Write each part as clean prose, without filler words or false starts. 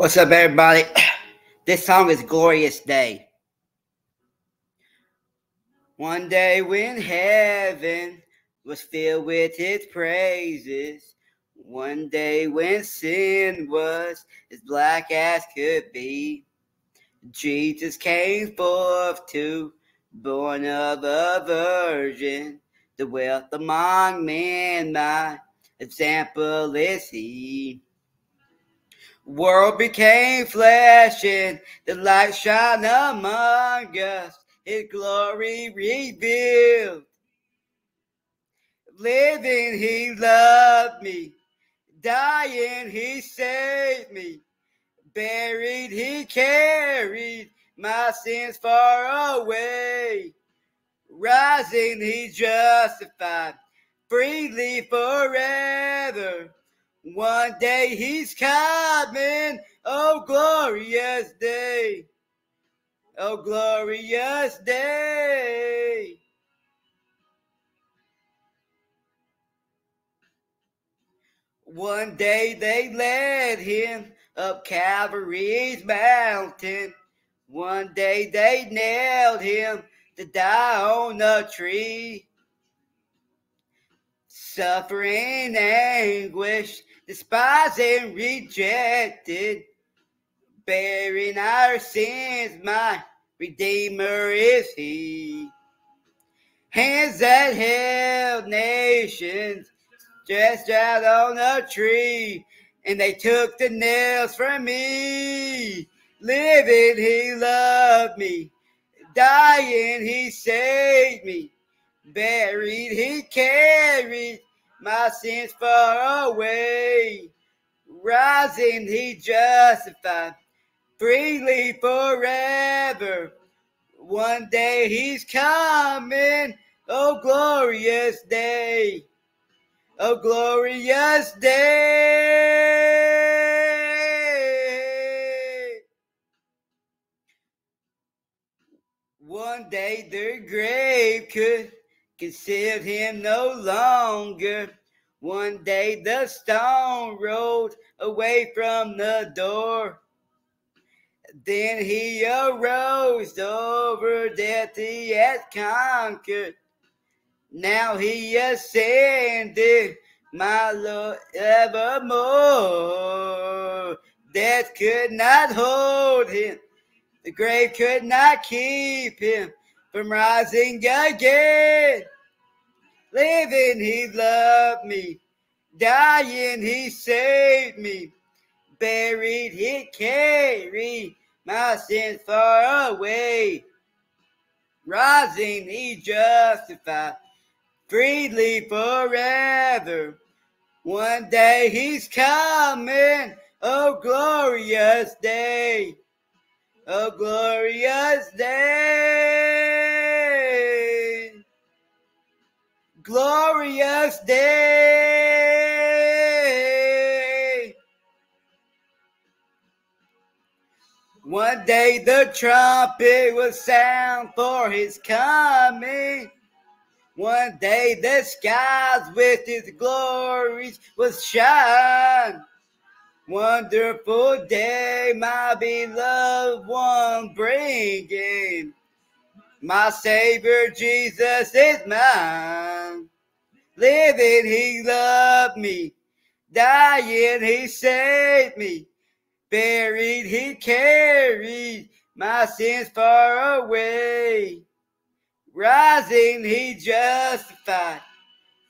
What's up, everybody? This song is Glorious Day. One day when heaven was filled with his praises, one day when sin was as black as could be, Jesus came forth to, born of a virgin, the wealth among men, my example is he. World became flesh and the light shone among us, his glory revealed. Living he loved me, dying he saved me, buried he carried my sins far away, rising he justified freely forever. One day he's coming, oh glorious day, oh glorious day. One day they led him up Calvary's mountain. One day they nailed him to die on a tree. Suffering anguish, despised and rejected, bearing our sins, my Redeemer is he. Hands that held nations stretched out on a tree, and they took the nails from me. Living he loved me, dying he saved me, buried he carried my sins far away, rising he justified freely forever. One day he's coming, oh glorious day, oh glorious day. One day the grave could conceal him no longer. One day the stone rolled away from the door. Then he arose, over death he has conquered. Now he ascended, my Lord, evermore. Death could not hold him, the grave could not keep him from rising again. Living he loved me, dying he saved me, buried he carried my sins far away, rising he justified freely forever. One day he's coming, oh glorious day, oh glorious day, glorious day. One day the trumpet will sound for his coming. One day the skies with his glories will shine. Wonderful day, my beloved one bringing. My Savior Jesus is mine. Living he loved me, dying he saved me, buried he carried my sins far away, rising he justified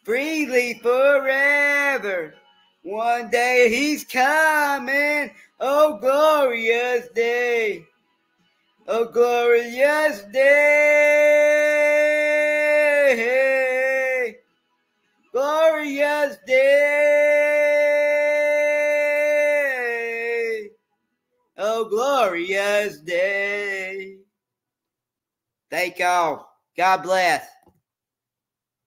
freely forever. One day he's coming, oh glorious day, oh glorious day, glorious day, oh glorious day. Thank y'all. God bless.